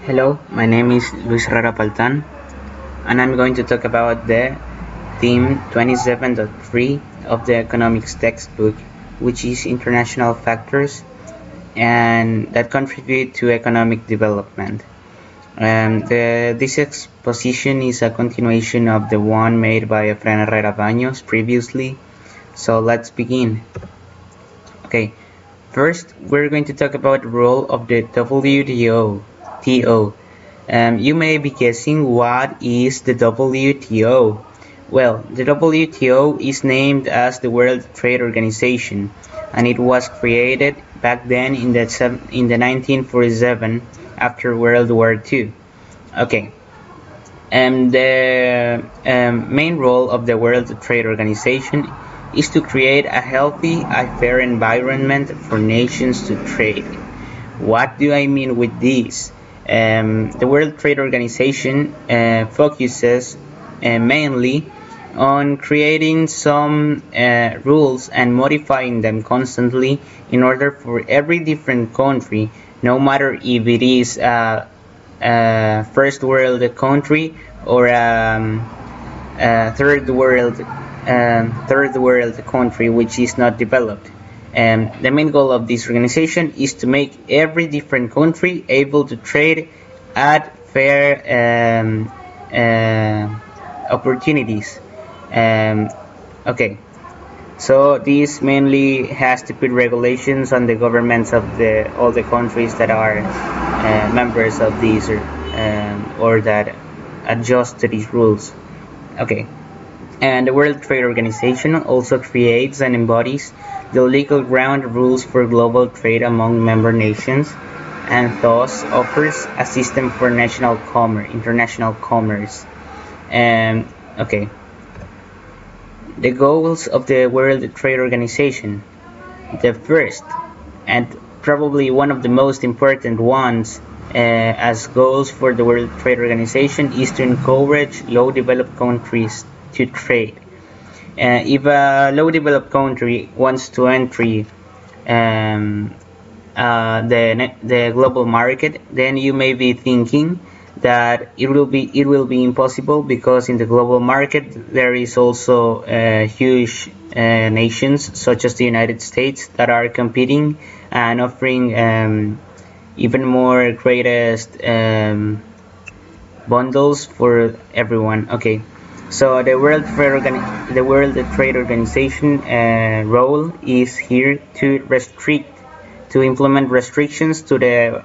Hello, my name is Luis Herrera P, and I'm going to talk about the theme 27.3 of the economics textbook, which is international factors and that contribute to economic development. This exposition is a continuation of the one made by Efrain Herrera previously, so let's begin. Okay, first we're going to talk about the role of the WTO. You may be guessing, what is the WTO? Well, the WTO is named as the World Trade Organization, and it was created back then in the 1947 after World War II. Okay, and the main role of the World Trade Organization is to create a healthy and fair environment for nations to trade. What do I mean with this? The World Trade Organization focuses mainly on creating some rules and modifying them constantly in order for every different country, no matter if it is a first world country or a third world country which is not developed. The main goal of this organization is to make every different country able to trade at fair opportunities. Okay, so this mainly has to put regulations on the governments of all the countries that are members of these or that adjust to these rules. Okay. And the World Trade Organization also creates and embodies the legal ground rules for global trade among member nations, and thus offers a system for international commerce. Okay. The goals of the World Trade Organization. The first, and probably one of the most important ones as goals for the World Trade Organization, is to encourage low-developed countries to trade. If a low-developed country wants to enter the global market, then you may be thinking that it will be impossible, because in the global market there is also huge nations such as the United States that are competing and offering even more greatest bundles for everyone. Okay. So the World Trade Organization role is here to implement restrictions to the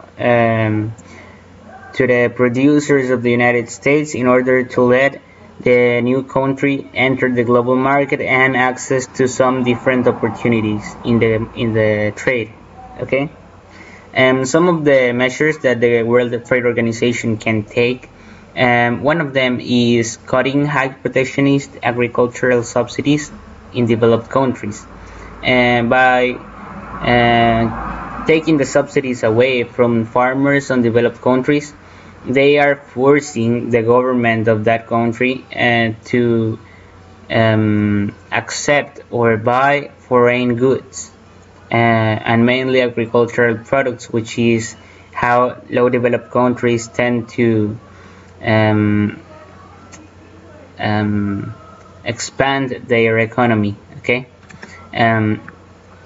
producers of the United States in order to let the new country enter the global market and access to some different opportunities in the trade. Okay, some of the measures that the World Trade Organization can take. One of them is cutting high protectionist agricultural subsidies in developed countries. By taking the subsidies away from farmers in developed countries, they are forcing the government of that country to accept or buy foreign goods, and mainly agricultural products, which is how low developed countries tend to expand their economy. Okay.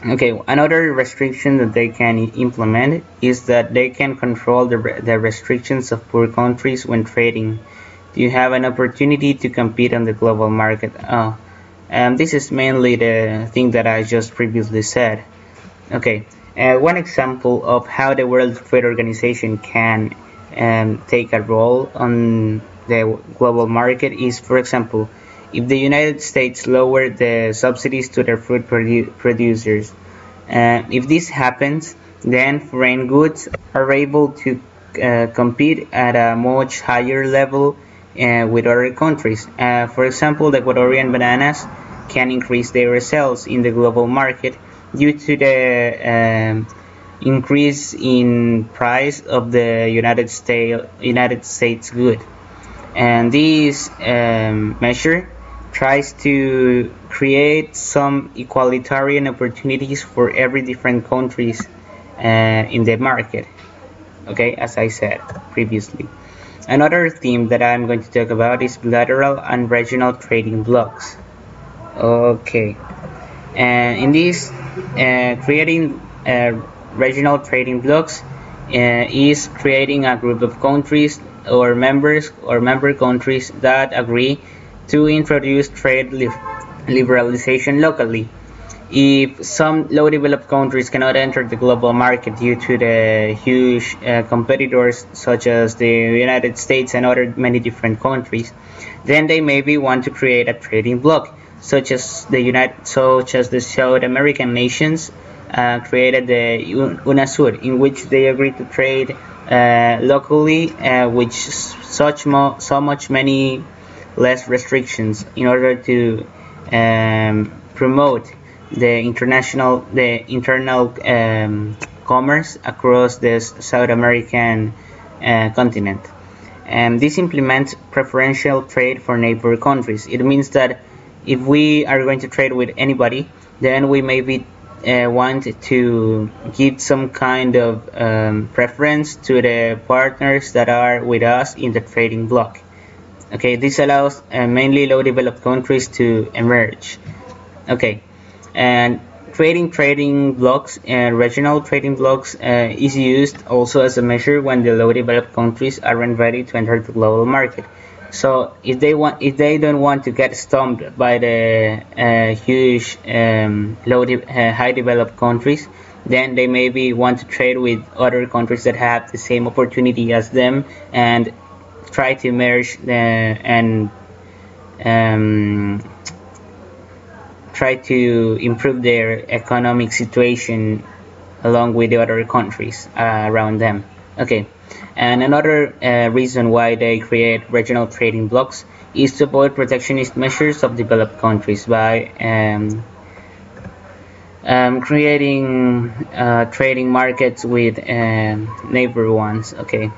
Okay, another restriction that they can implement is that they can control the restrictions of poor countries when trading. Do you have an opportunity to compete on the global market? This is mainly the thing that I just previously said. Okay, one example of how the World Trade Organization can take a role on the global market is, for example, if the United States lowered the subsidies to their fruit producers. If this happens, then foreign goods are able to compete at a much higher level with other countries. For example, the Ecuadorian bananas can increase their sales in the global market due to the increase in price of the United States good. And this measure tries to create some egalitarian opportunities for every different countries in the market. Okay, as I said previously. Another theme that I'm going to talk about is bilateral and regional trading blocks. Okay, and in this, creating regional trading blocks is creating a group of countries or members or member countries that agree to introduce trade liberalization locally. If some low-developed countries cannot enter the global market due to the huge competitors such as the United States and other many different countries, then they maybe want to create a trading bloc, such as the South American nations created the UNASUR, in which they agreed to trade locally with so much many less restrictions in order to promote the internal commerce across the South American continent. This implements preferential trade for neighbor countries. It means that if we are going to trade with anybody, then we maybe want to give some kind of preference to the partners that are with us in the trading bloc. Okay, this allows mainly low-developed countries to emerge. Okay, and trading blocks and regional trading blocks is used also as a measure when the low-developed countries aren't ready to enter the global market. So if they don't want to get stumped by the huge high developed countries, then they maybe want to trade with other countries that have the same opportunity as them and try to merge and try to improve their economic situation along with the other countries around them. Okay, and another reason why they create regional trading blocks is to avoid protectionist measures of developed countries by creating trading markets with neighbor ones. Okay.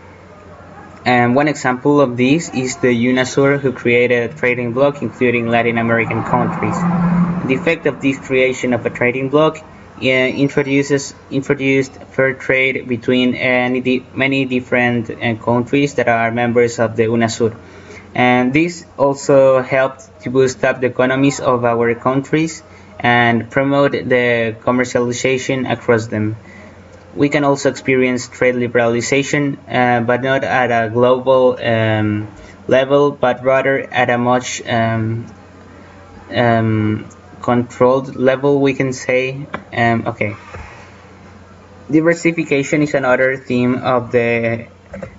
And one example of this is the UNASUR, who created a trading bloc including Latin American countries. The effect of this creation of a trading bloc introduced fair trade between many different countries that are members of the UNASUR. And this also helped to boost up the economies of our countries and promote the commercialization across them. We can also experience trade liberalization, but not at a global level, but rather at a much controlled level, we can say. Okay. Diversification is another theme of the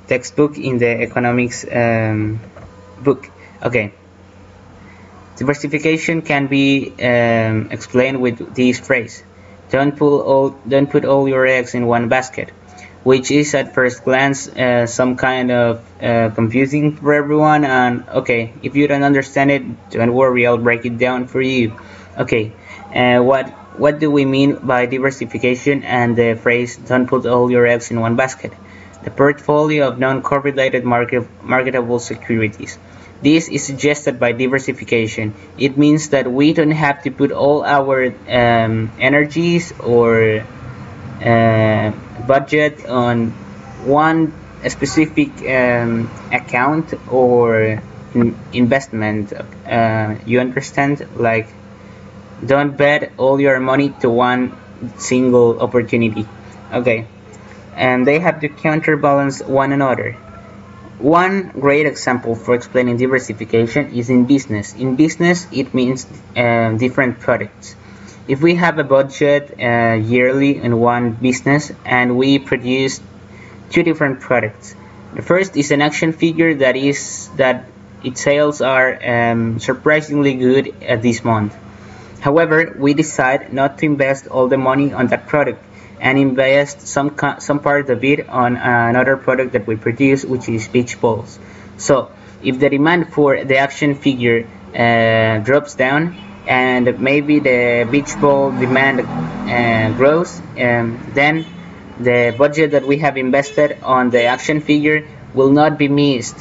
textbook in the economics book. Okay. Diversification can be explained with this phrase: don't put all your eggs in one basket, which is at first glance some kind of confusing for everyone. And okay, if you don't understand it, don't worry, I'll break it down for you. Okay, what do we mean by diversification and the phrase "don't put all your eggs in one basket"? The portfolio of non-correlated marketable securities. This is suggested by diversification. It means that we don't have to put all our energies or budget on one specific account or investment. You understand? Like, don't bet all your money to one single opportunity. Okay, and they have to counterbalance one another. One great example for explaining diversification is in business. In business, it means different products. If we have a budget yearly in one business and we produce two different products, the first is an action figure that its sales are surprisingly good this month. However, we decide not to invest all the money on that product and invest some part of it on another product that we produce, which is beach balls. So if the demand for the action figure drops down and maybe the beach ball demand grows, then the budget that we have invested on the action figure will not be missed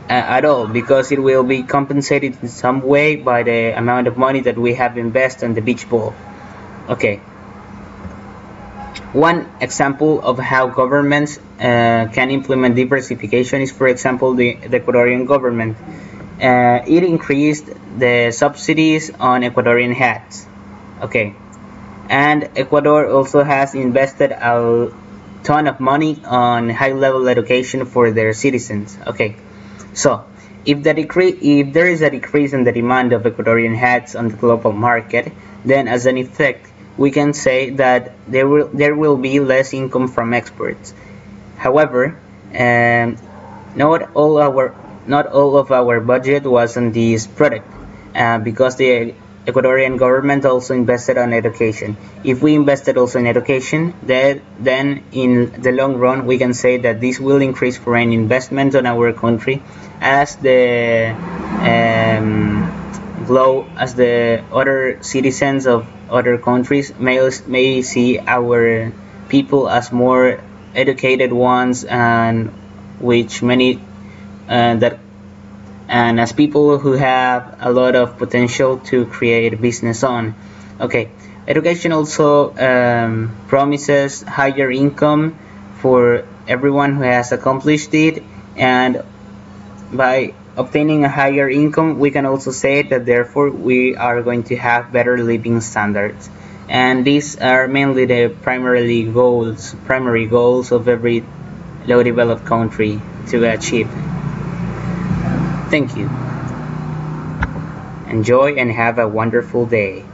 at all, because it will be compensated in some way by the amount of money that we have invested on the beach ball. Okay. One example of how governments can implement diversification is, for example, the Ecuadorian government. It increased the subsidies on Ecuadorian hats. Okay, and Ecuador also has invested a ton of money on high-level education for their citizens. Okay, so if there is a decrease in the demand of Ecuadorian hats on the global market, then as an effect, we can say that there will be less income from exports. However, um, not all our not all of our budget was on this product, because the Ecuadorian government also invested on education. If we invested also in education, then in the long run we can say that this will increase foreign investment on our country, as the other citizens of other countries may see our people as more educated ones, and which many that and as people who have a lot of potential to create business on. Okay, education also promises higher income for everyone who has accomplished it, and by obtaining a higher income, we can also say that therefore we are going to have better living standards. And these are mainly the primary goals of every low developed country to achieve. Thank you. Enjoy and have a wonderful day.